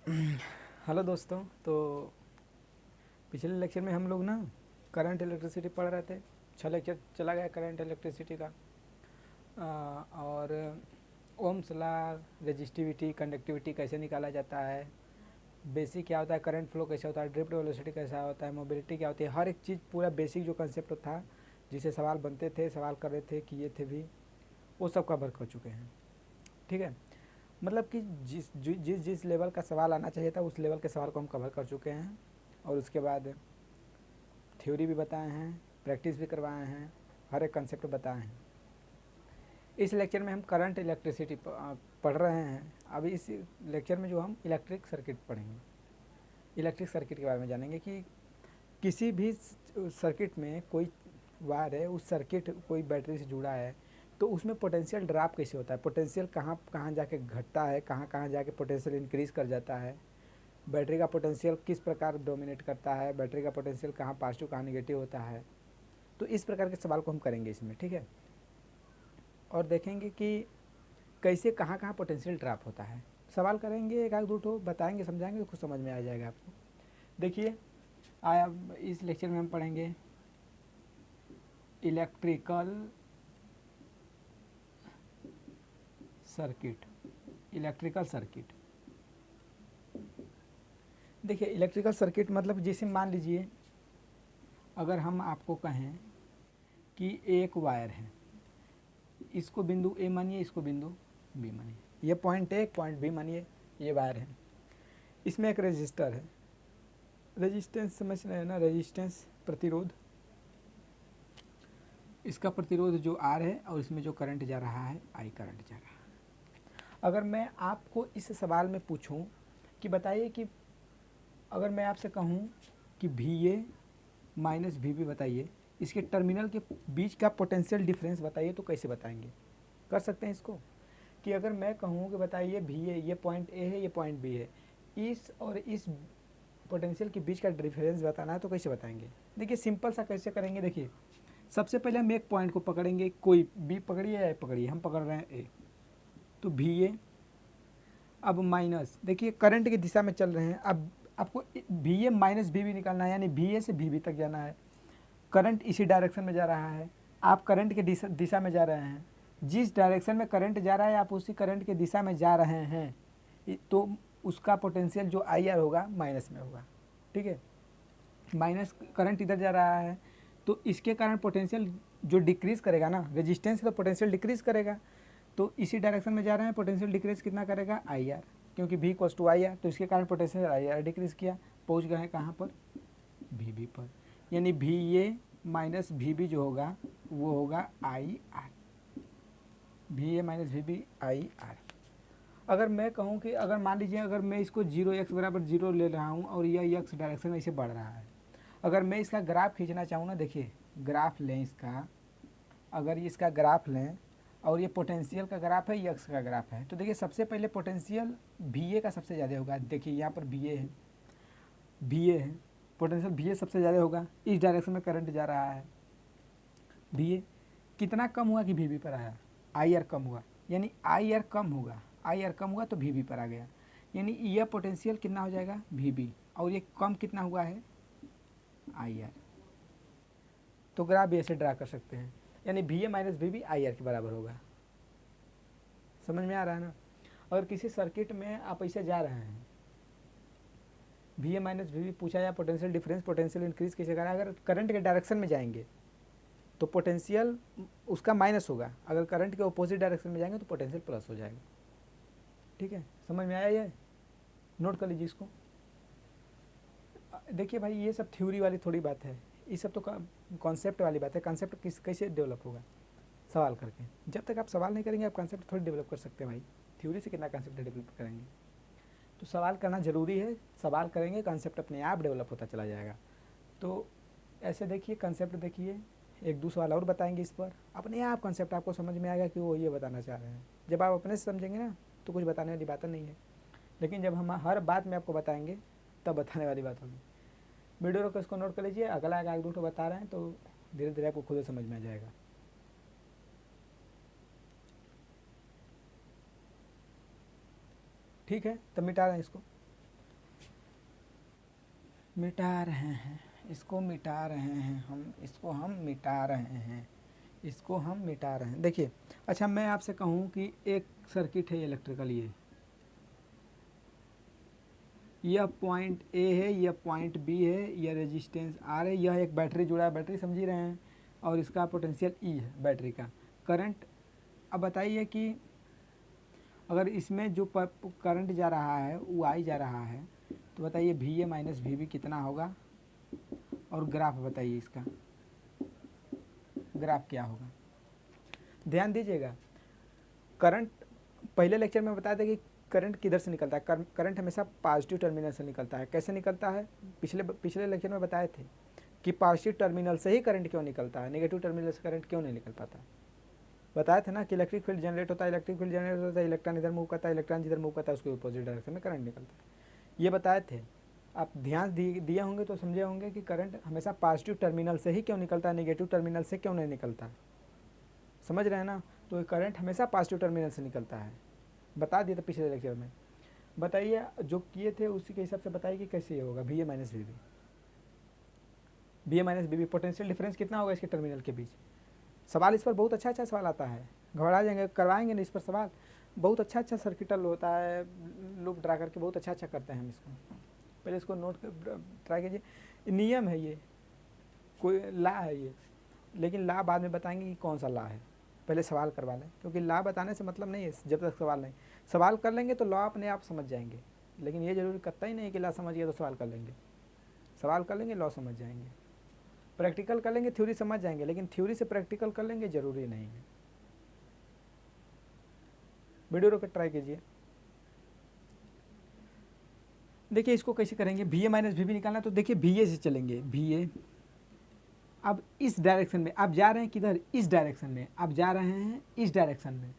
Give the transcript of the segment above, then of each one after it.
Hello दोस्तों। तो पिछले लेक्चर में हम लोग ना करंट इलेक्ट्रिसिटी पढ़ रहे थे। 6 लेक्चर चला गया करंट इलेक्ट्रिसिटी का। और ओम्स लॉ, रेजिस्टिविटी, कंडक्टिविटी कैसे निकाला जाता है, बेसिक क्या होता है, करंट फ्लो कैसे होता है, ड्रिफ्ट वेलोसिटी कैसा होता है, मोबिलिटी क्या होती है, हर एक चीज़ पूरा बेसिक जो कंसेप्ट था जिसे सवाल बनते थे, सवाल कर रहे थे, किए थे भी, वो सब कवर कर चुके हैं। ठीक है, मतलब कि जिस जिस लेवल का सवाल आना चाहिए था उस लेवल के सवाल को हम कवर कर चुके हैं। और उसके बाद थ्योरी भी बताए हैं, प्रैक्टिस भी करवाए हैं, हर एक कंसेप्ट बताए हैं। इस लेक्चर में हम करंट इलेक्ट्रिसिटी पढ़ रहे हैं। अभी इस लेक्चर में जो हम इलेक्ट्रिक सर्किट पढ़ेंगे, इलेक्ट्रिक सर्किट के बारे में जानेंगे कि किसी भी सर्किट में कोई वायर है, उस सर्किट कोई बैटरी से जुड़ा है तो उसमें पोटेंशियल ड्रॉप कैसे होता है, पोटेंशियल कहाँ कहाँ जाके घटता है, कहाँ कहाँ जाके पोटेंशियल इंक्रीज़ कर जाता है, बैटरी का पोटेंशियल किस प्रकार डोमिनेट करता है, बैटरी का पोटेंशियल कहाँ पॉजिटिव कहाँ नेगेटिव होता है। तो इस प्रकार के सवाल को हम करेंगे इसमें। ठीक है, और देखेंगे कि कैसे कहाँ कहाँ पोटेंशियल ड्रॉप होता है। सवाल करेंगे, एक आध दो ठो बताएंगे, समझाएंगे तो कुछ समझ में आ जाएगा आपको। देखिए, आया इस लेक्चर में हम पढ़ेंगे इलेक्ट्रिकल सर्किट। इलेक्ट्रिकल सर्किट, देखिए इलेक्ट्रिकल सर्किट मतलब जैसे मान लीजिए अगर हम आपको कहें कि एक वायर है, इसको बिंदु ए मानिए, इसको बिंदु बी मानिए, ये पॉइंट ए पॉइंट बी मानिए, ये वायर है, इसमें एक रेजिस्टर है, रेजिस्टेंस समझ रहे हैं ना, रेजिस्टेंस प्रतिरोध, इसका प्रतिरोध जो आर है और इसमें जो करंट जा रहा है आई करंट जा रहा है। अगर मैं आपको इस सवाल में पूछूं कि बताइए कि अगर मैं आपसे कहूं कि V A minus V B बताइए, इसके टर्मिनल के बीच का पोटेंशियल डिफरेंस बताइए, तो कैसे बताएंगे? कर सकते हैं इसको कि अगर मैं कहूँ कि बताइए वी ए, ये पॉइंट ए है, ये पॉइंट बी है, इस और इस पोटेंशियल के बीच का डिफरेंस बताना है तो कैसे बताएंगे? देखिए सिंपल सा कैसे करेंगे। देखिए सबसे पहले हम एक पॉइंट को पकड़ेंगे, कोई बी पकड़िए या ए पकड़िए, हम पकड़ रहे हैं ए, तो वी ए अब माइनस, देखिए करंट की दिशा में चल रहे हैं, अब आपको V A minus V B निकालना है, यानी वी ए से वी बी तक जाना है। करंट इसी डायरेक्शन में जा रहा है, आप करंट के दिशा में जा रहे हैं, जिस डायरेक्शन में करंट जा रहा है आप उसी करंट के दिशा में जा रहे हैं, तो उसका पोटेंशियल जो आई आर होगा माइनस में होगा। ठीक है, माइनस करंट इधर जा रहा है तो इसके कारण पोटेंशियल जो डिक्रीज़ करेगा ना, रेजिस्टेंस तो पोटेंशियल डिक्रीज़ करेगा, तो इसी डायरेक्शन में जा रहे हैं, पोटेंशियल डिक्रीज़ कितना करेगा? आई आर, क्योंकि V equals to I R, तो इसके कारण पोटेंशियल आई आर डिक्रीज़ किया, पहुँच गए हैं कहाँ पर? वी बी पर, यानी V A minus V B जो होगा वो होगा I R, V A minus V B I R. अगर मैं कहूँ कि अगर मान लीजिए अगर मैं इसको 0 x = 0 ले रहा हूँ और यह x डायरेक्शन में इसे बढ़ रहा है, अगर मैं इसका ग्राफ खींचना चाहूँ ना, देखिए ग्राफ लें इसका, अगर इसका ग्राफ लें और ये पोटेंशियल का ग्राफ है, ये x का ग्राफ है, तो देखिए सबसे पहले पोटेंशियल वी ए का सबसे ज़्यादा होगा। देखिए यहाँ पर वी ए है, वी ए है, पोटेंशियल वी ए सबसे ज़्यादा होगा, इस डायरेक्शन में करंट जा रहा है, वी ए कितना कम हुआ कि वी बी पर आया? आई आर कम हुआ, यानी आई आर कम होगा, आई आर कम हुआ तो वी बी पर आ गया, यानी यह पोटेंशियल कितना हो जाएगा? वी बी, और ये कम कितना हुआ है? आई आर। तो ग्राफ भी ऐसे ड्रा कर सकते हैं, यानी V A minus V B I R के बराबर होगा। समझ में आ रहा है ना? अगर किसी सर्किट में आप ऐसे जा रहे हैं, V A minus V B पूछा या पोटेंशियल डिफरेंस, पोटेंशियल इंक्रीज कैसे करा, अगर करंट के डायरेक्शन में जाएंगे तो पोटेंशियल उसका माइनस होगा, अगर करंट के अपोजिट डायरेक्शन में जाएंगे तो पोटेंशियल प्लस हो जाएगा। ठीक है, समझ में आया? ये नोट कर लीजिए इसको। देखिए भाई ये सब थ्योरी वाली थोड़ी बात है, ये सब तो कॉन्सेप्ट वाली बात है। कॉन्सेप्ट कैसे डेवलप होगा? सवाल करके। जब तक आप सवाल नहीं करेंगे आप कॉन्सेप्ट थोड़ी डेवलप कर सकते हैं भाई, थ्योरी से कितना कॉन्सेप्ट डेवलप करेंगे? तो सवाल करना ज़रूरी है, सवाल करेंगे कॉन्सेप्ट अपने आप डेवलप होता चला जाएगा। तो ऐसे देखिए कॉन्सेप्ट, देखिए एक दो सवाल और बताएंगे इस पर, अपने आप कॉन्सेप्ट आपको समझ में आएगा कि वो ये बताना चाह रहे हैं। जब आप अपने से समझेंगे ना तो कुछ बताने वाली बात नहीं है, लेकिन जब हम हर बात में आपको बताएंगे तब बताने वाली बात होगी। वीडियो को इसको नोट कर लीजिए, अगला आगे दो बता रहे हैं तो धीरे धीरे आपको खुद समझ में आ जाएगा। ठीक है, तब मिटा रहे हैं इसको। मिटा रहे हैं, इसको मिटा रहे हैं हम, इसको हम मिटा रहे हैं, इसको हम मिटा रहे हैं। देखिए, अच्छा मैं आपसे कहूँ कि एक सर्किट है इलेक्ट्रिकल, यह पॉइंट ए है, यह पॉइंट बी है, यह रेजिस्टेंस आर है, यह एक बैटरी जुड़ा है, बैटरी समझ ही रहे हैं, और इसका पोटेंशियल ई है बैटरी का। करंट, अब बताइए कि अगर इसमें जो करंट जा रहा है वो आई जा रहा है, तो बताइए V A minus V B कितना होगा, और ग्राफ बताइए, इसका ग्राफ क्या होगा। ध्यान दीजिएगा, करंट पहले लेक्चर में बताया था कि करंट किधर से निकलता है, करंट हमेशा पॉजिटिव टर्मिनल से निकलता है। कैसे निकलता है, पिछले लेक्चर में बताए थे कि पॉजिटिव टर्मिनल से ही करंट क्यों निकलता है, नेगेटिव टर्मिनल से करंट क्यों नहीं निकल पाता। बताया था ना कि इलेक्ट्रिक फील्ड जनरेट होता है, इलेक्ट्रिक फील्ड जनरेट होता है, इलेक्ट्रॉन इधर मूव करता है, इलेक्ट्रॉन जिधर मूव करता है उसके अपोजिट डायरेक्शन में करंट निकलता है, ये बताए थे। आप ध्यान दिए होंगे तो समझे होंगे कि करंट हमेशा पॉजिटिव टर्मिनल से ही क्यों निकलता है, नेगेटिव टर्मिनल से क्यों नहीं निकलता, समझ रहे हैं ना। तो करंट हमेशा पॉजिटिव टर्मिनल से निकलता है, बता दिया था पिछले लेक्चर में। बताइए जो किए थे उसी के हिसाब से बताइए कि कैसे होगा V A minus V B, V A minus V B potential difference कितना होगा इसके टर्मिनल के बीच। सवाल इस पर बहुत अच्छा अच्छा सवाल आता है, घबरा जाएंगे, करवाएंगे ना इस पर सवाल, बहुत अच्छा अच्छा सर्किटल होता है, लूप ड्रा करके बहुत अच्छा अच्छा करते हैं हम इसको। पहले इसको नोट ट्राई कीजिए, नियम है ये, कोई ला है ये, लेकिन ला बाद में बताएंगे कि कौन सा ला है, पहले सवाल करवा लें, क्योंकि ला बताने से मतलब नहीं है जब तक सवाल नहीं, सवाल कर लेंगे तो लॉ अपने आप समझ जाएंगे, लेकिन ये जरूरी करता ही नहीं कि ला समझ गया तो सवाल कर लेंगे। सवाल कर लेंगे लॉ समझ जाएंगे, प्रैक्टिकल कर लेंगे थ्योरी समझ जाएंगे, लेकिन थ्योरी से प्रैक्टिकल कर लेंगे जरूरी नहीं है। वीडियो रोक ट्राई कीजिए। देखिए इसको कैसे करेंगे, V A minus V B निकालना, तो देखिए वी ए से चलेंगे, वी ए अब इस डायरेक्शन में आप जा रहे हैं, किधर, इस डायरेक्शन में आप जा रहे हैं, इस डायरेक्शन में,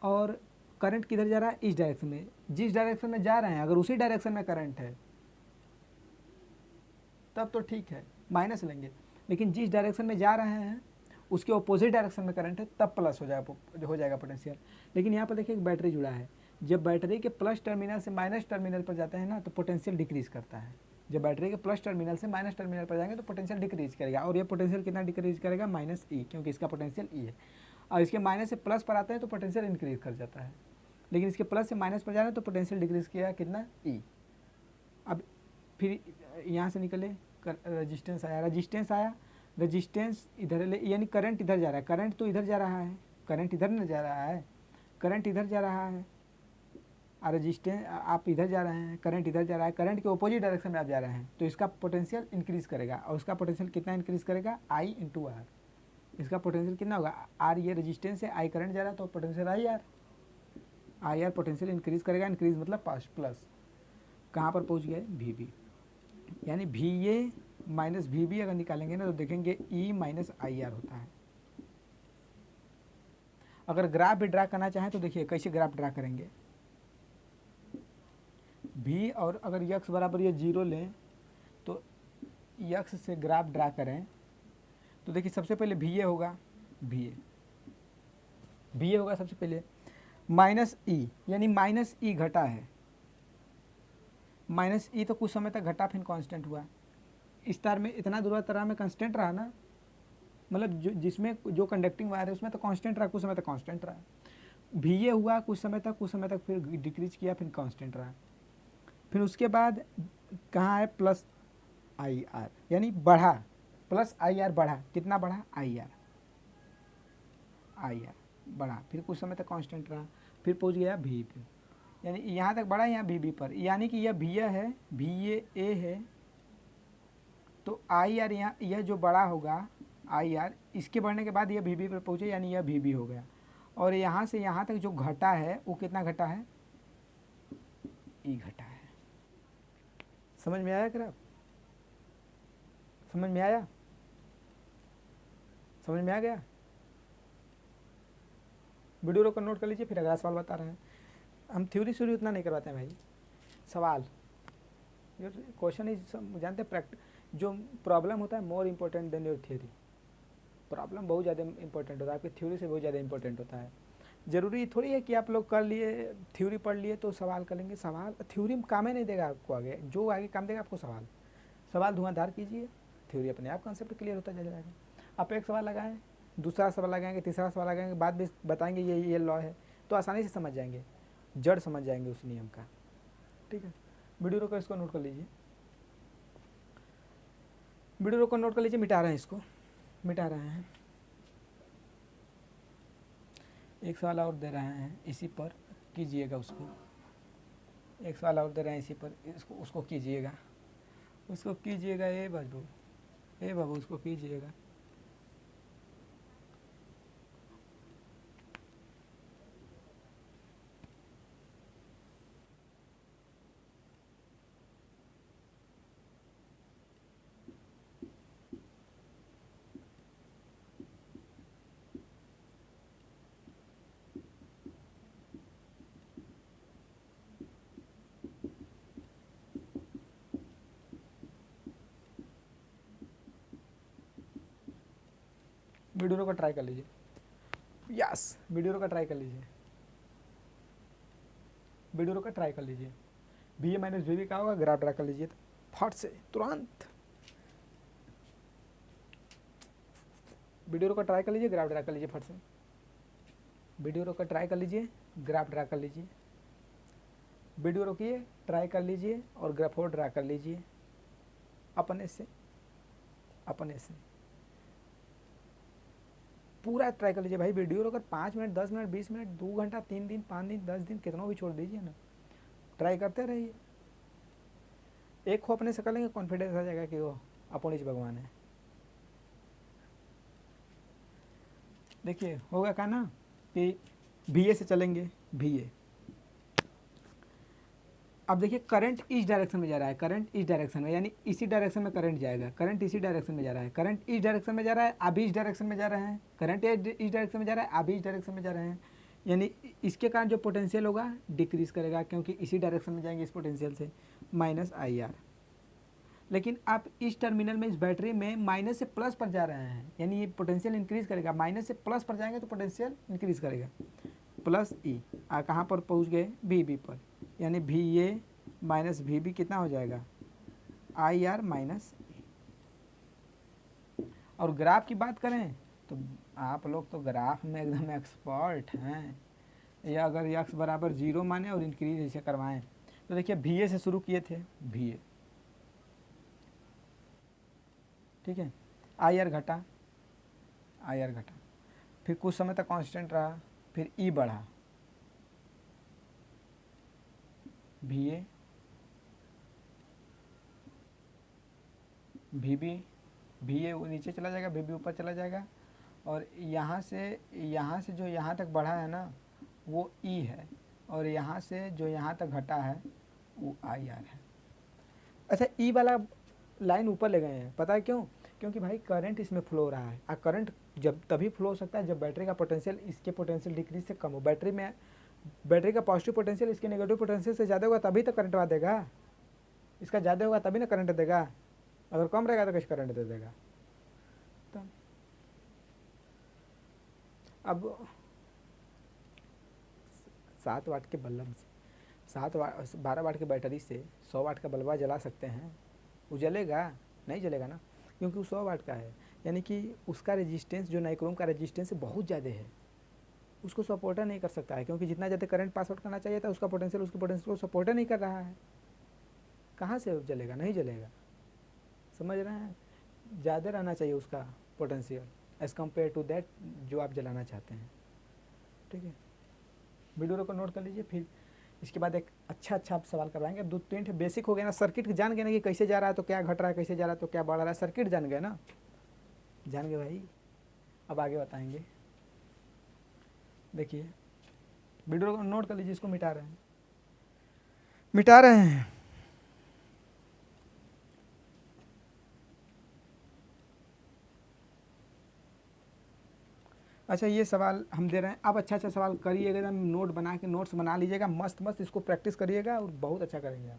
और करंट किधर जा रहा है, इस डायरेक्शन में। जिस डायरेक्शन में जा रहे हैं अगर उसी डायरेक्शन में करंट है तब तो ठीक है, माइनस लेंगे, लेकिन जिस डायरेक्शन में जा रहे हैं उसके अपोजिट डायरेक्शन में करंट है तब प्लस हो जाएगा पोटेंशियल। लेकिन यहाँ पर देखिए एक बैटरी जुड़ा है, जब बैटरी के प्लस टर्मिनल से माइनस टर्मिनल पर जाते हैं ना तो पोटेंशियल डिक्रीज करता है। जब बैटरी के प्लस टर्मिनल से माइनस टर्मिनल पर जाएंगे तो पोटेंशियल डिक्रीज करेगा, और ये पोटेंशियल कितना डिक्रीज करेगा, माइनस ई, क्योंकि इसका पोटेंशियल ई है। और इसके माइनस से प्लस पर आते हैं तो पोटेंशियल इंक्रीज कर जाता है, लेकिन इसके प्लस से माइनस पर जा रहे हैं तो पोटेंशियल डिक्रीज किया कितना, ई। अब फिर यहाँ से निकले रेजिस्टेंस आया, रेजिस्टेंस इधर ले, यानी करंट इधर जा रहा है, करंट तो इधर जा रहा है, करंट इधर नहीं जा रहा है, करंट इधर जा रहा है, और रेजिस्टेंस आप इधर जा रहे हैं, करंट इधर जा रहा है, करंट के अपोजिट डायरेक्शन में आप जा रहे हैं, तो इसका पोटेंशियल इंक्रीज करेगा, और उसका पोटेंशियल कितना इंक्रीज करेगा, आई इंटू आर। इसका पोटेंशियल कितना होगा, आर ये रेजिस्टेंस है, आई करंट जा रहा है तो potential I R potential increase करेगा, इंक्रीज मतलब प्लस, कहाँ पर पहुँच गए, वी बी, यानी V A minus V B अगर निकालेंगे ना तो देखेंगे ई माइनस आई आर होता है। अगर ग्राफ भी ड्रा करना चाहें तो देखिए कैसे ग्राफ ड्रा करेंगे, भी और अगर यक्स बराबर ये जीरो लें तो यक्स से ग्राफ ड्रा करें तो देखिए सबसे पहले भी ए होगा, भी ए होगा सबसे पहले, माइनस ई, यानी माइनस ई घटा है, माइनस ई तो कुछ समय तक घटा फिर कांस्टेंट हुआ, इस तार में इतना दूर तार में कांस्टेंट रहा ना, मतलब जिसमें जो कंडक्टिंग वायर है उसमें तो कांस्टेंट रहा, कुछ समय तक कांस्टेंट रहा, भी ये हुआ कुछ समय तक फिर डिक्रीज किया, फिर कांस्टेंट रहा, फिर उसके बाद कहाँ है, प्लस आई आर, यानी बढ़ा, प्लस आई आर बढ़ा, कितना बढ़ा, आई आर बढ़ा, फिर कुछ समय तक कांस्टेंट रहा, फिर पहुँच गया भी पे, यानी यहाँ तक बढ़ा, यहाँ भी पर, यानी कि यह भी है, भी ए है, तो आई आर यहाँ यह जो बड़ा होगा आई आर, इसके बढ़ने के बाद यह भी पर पहुँचे, यानी यह भी हो गया, और यहाँ से यहाँ तक जो घटा है वो कितना घटा है, ई घटा है। समझ में आया ग्राफ, समझ में आया, समझ में आ गया। वीडियो रोक कर नोट कर लीजिए, फिर अगला सवाल बता रहे हैं। हम थ्योरी श्योरी उतना नहीं करवाते हैं भाई, सवाल क्वेश्चन ही जानते हैं, जो प्रॉब्लम होता है more important then your theory, problem बहुत ज़्यादा इंपॉर्टेंट होता है, आपकी थ्योरी से बहुत ज़्यादा इंपॉर्टेंट होता है। ज़रूरी थोड़ी है कि आप लोग कर लिए, थ्योरी पढ़ लिए तो सवाल कर लेंगे। सवाल थ्योरी में काम ही नहीं देगा आपको, आगे जो आगे काम देगा आपको सवाल। सवाल धुआंधार कीजिए, थ्योरी अपने आप कॉन्सेप्ट क्लियर होता जाएगा। आप एक सवाल लगाएं, दूसरा सवाल लगाएंगे, तीसरा सवाल लगाएंगे, बाद में बताएंगे ये लॉ है, तो आसानी से समझ जाएंगे, जड़ समझ जाएंगे उस नियम का। ठीक है, वीडियो को इसको नोट कर लीजिए, वीडियो को नोट कर लीजिए। मिटा रहे हैं, इसको मिटा रहे हैं। एक सवाल और दे रहे हैं, इसी पर कीजिएगा उसको। एक सवाल और दे रहे हैं इसी पर, इसको उसको कीजिएगा, उसको कीजिएगा। ए बाबू उसको कीजिएगा। वीडियो को ट्राई कर लीजिए, यस वीडियो का ट्राई कर लीजिए, वीडियो का ट्राई कर लीजिए। बी ए माइनस बी बी का होगा, ग्राफ ड्रा कर लीजिए फट से तुरंत। वीडियो का ट्राई कर लीजिए, ग्राफ ड्रा कर लीजिए फट से। वीडियो का ट्राई कर लीजिए, ग्राफ ड्रा कर लीजिए। वीडियो रोकिए, ट्राई कर लीजिए और ग्राफ और ड्रा कर लीजिए अपने से पूरा ट्राई कर लीजिए भाई। वीडियो अगर 5 मिनट 10 मिनट 20 मिनट 2 घंटा 3 दिन 5 दिन 10 दिन कितना भी छोड़ दीजिए ना, ट्राई करते रहिए। एक को अपने से कर लेंगे, कॉन्फिडेंस आ जाएगा कि वो अपन ही भगवान है। देखिए होगा क्या ना कि VA से चलेंगे, VA। अब देखिए करंट इस डायरेक्शन में जा रहा है, करंट इस डायरेक्शन में, यानी इसी डायरेक्शन में करंट जाएगा। करंट इसी डायरेक्शन में जा रहा है, करंट इस डायरेक्शन में जा रहा है, आप भी इस डायरेक्शन में जा रहे हैं। करंट इस डायरेक्शन में जा रहा है, आप भी इस डायरेक्शन में जा रहे हैं, यानी इसके कारण जो पोटेंशियल होगा डिक्रीज करेगा, क्योंकि इसी डायरेक्शन में जाएंगे इस पोटेंशियल से, -IR। लेकिन आप इस टर्मिनल में, इस बैटरी में माइनस से प्लस पर जा रहे हैं, यानी ये पोटेंशियल इंक्रीज करेगा। माइनस से प्लस पर जाएंगे तो पोटेंशियल इंक्रीज करेगा, +E। कहाँ पर पहुँच गए, VB पर, यानी VA माइनस VB कितना हो जाएगा, IR माइनस। और ग्राफ की बात करें तो आप लोग तो ग्राफ में एकदम एक्सपर्ट हैं। या अगर x बराबर 0 माने और इंक्रीज ऐसे करवाएं तो देखिए VA से शुरू किए थे, VA, ठीक है, IR घटा, फिर कुछ समय तक कांस्टेंट रहा, फिर E बढ़ा, VA VB, VA नीचे चला जाएगा, VB ऊपर चला जाएगा, और यहाँ से जो यहाँ तक बढ़ा है ना वो E है, और यहाँ से जो यहाँ तक घटा है वो IR है। अच्छा, E वाला लाइन ऊपर ले गए हैं, पता है क्यों? क्योंकि भाई करंट इसमें फ्लो हो रहा है, और करंट जब तभी फ्लो हो सकता है जब बैटरी का पोटेंशियल इसके पोटेंशियल डिक्रीज से कम हो। बैटरी का पॉजिटिव पोटेंशियल इसके नेगेटिव पोटेंशियल से ज़्यादा होगा तभी तो करंट देगा, इसका ज़्यादा होगा तभी ना करंट देगा, अगर कम रहेगा तो कैसे करंट दे देगा। तो अब 7 वाट के बल्ब से 12 वाट की बैटरी से 100 वाट का बल्बा जला सकते हैं, वो जलेगा? नहीं जलेगा ना, क्योंकि वो 100 वाट का है, यानी कि उसका रेजिस्टेंस, जो नाइक्रोम का रेजिस्टेंस बहुत ज़्यादा है, उसको सपोर्टर नहीं कर सकता है, क्योंकि जितना ज़्यादा करंट पास आउट करना चाहिए था उसका पोटेंशियल उसके पोटेंशियल को सपोर्टर नहीं कर रहा है। कहाँ से जलेगा? नहीं जलेगा, समझ रहे हैं? ज़्यादा रहना चाहिए उसका potential as compare to that जो आप जलाना चाहते हैं, ठीक है। वीडियो को नोट कर लीजिए, फिर इसके बाद एक अच्छा आप सवाल करवाएंगे। 2-3 बेसिक हो गया ना, सर्किट जान गए ना कि कैसे जा रहा है तो क्या घट रहा है, कैसे जा रहा है तो क्या बढ़ रहा है, सर्किट जान गए ना, जान गए भाई। अब आगे बताएंगे, देखिए वीडियो को नोट कर लीजिए, इसको मिटा रहे हैं। अच्छा, ये सवाल हम दे रहे हैं, आप अच्छा सवाल करिएगा, एकदम नोट्स बना लीजिएगा, मस्त इसको प्रैक्टिस करिएगा और बहुत अच्छा करेंगे आप।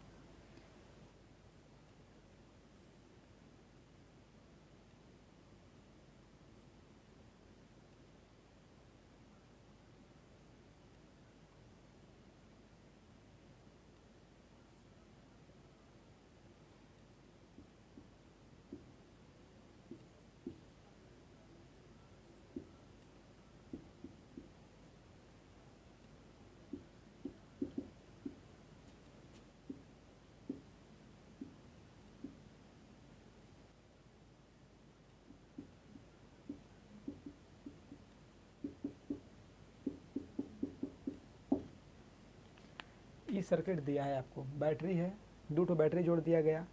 की सर्किट दिया है आपको, बैटरी है, 2 ठो बैटरी जोड़ दिया गया,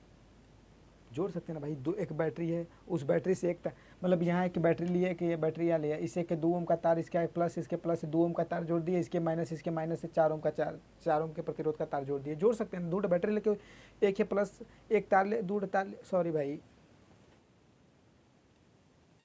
जोड़ सकते हैं ना भाई, दो एक बैटरी है, उस बैटरी से एक मतलब यहाँ एक बैटरी लिए कि ये बैटरी यहाँ लिया, इसे के 2 ओम का तार, इसका प्लस, इसके प्लस से 2 ओम का तार जोड़ दिए, इसके माइनस से 4 ओम का 4 ओम के प्रतिरोध का तार जोड़ दिए, जोड़ सकते हैं। 2 बैटरी लेके एक है प्लस, एक तार ले, 2 तार, सॉरी भाई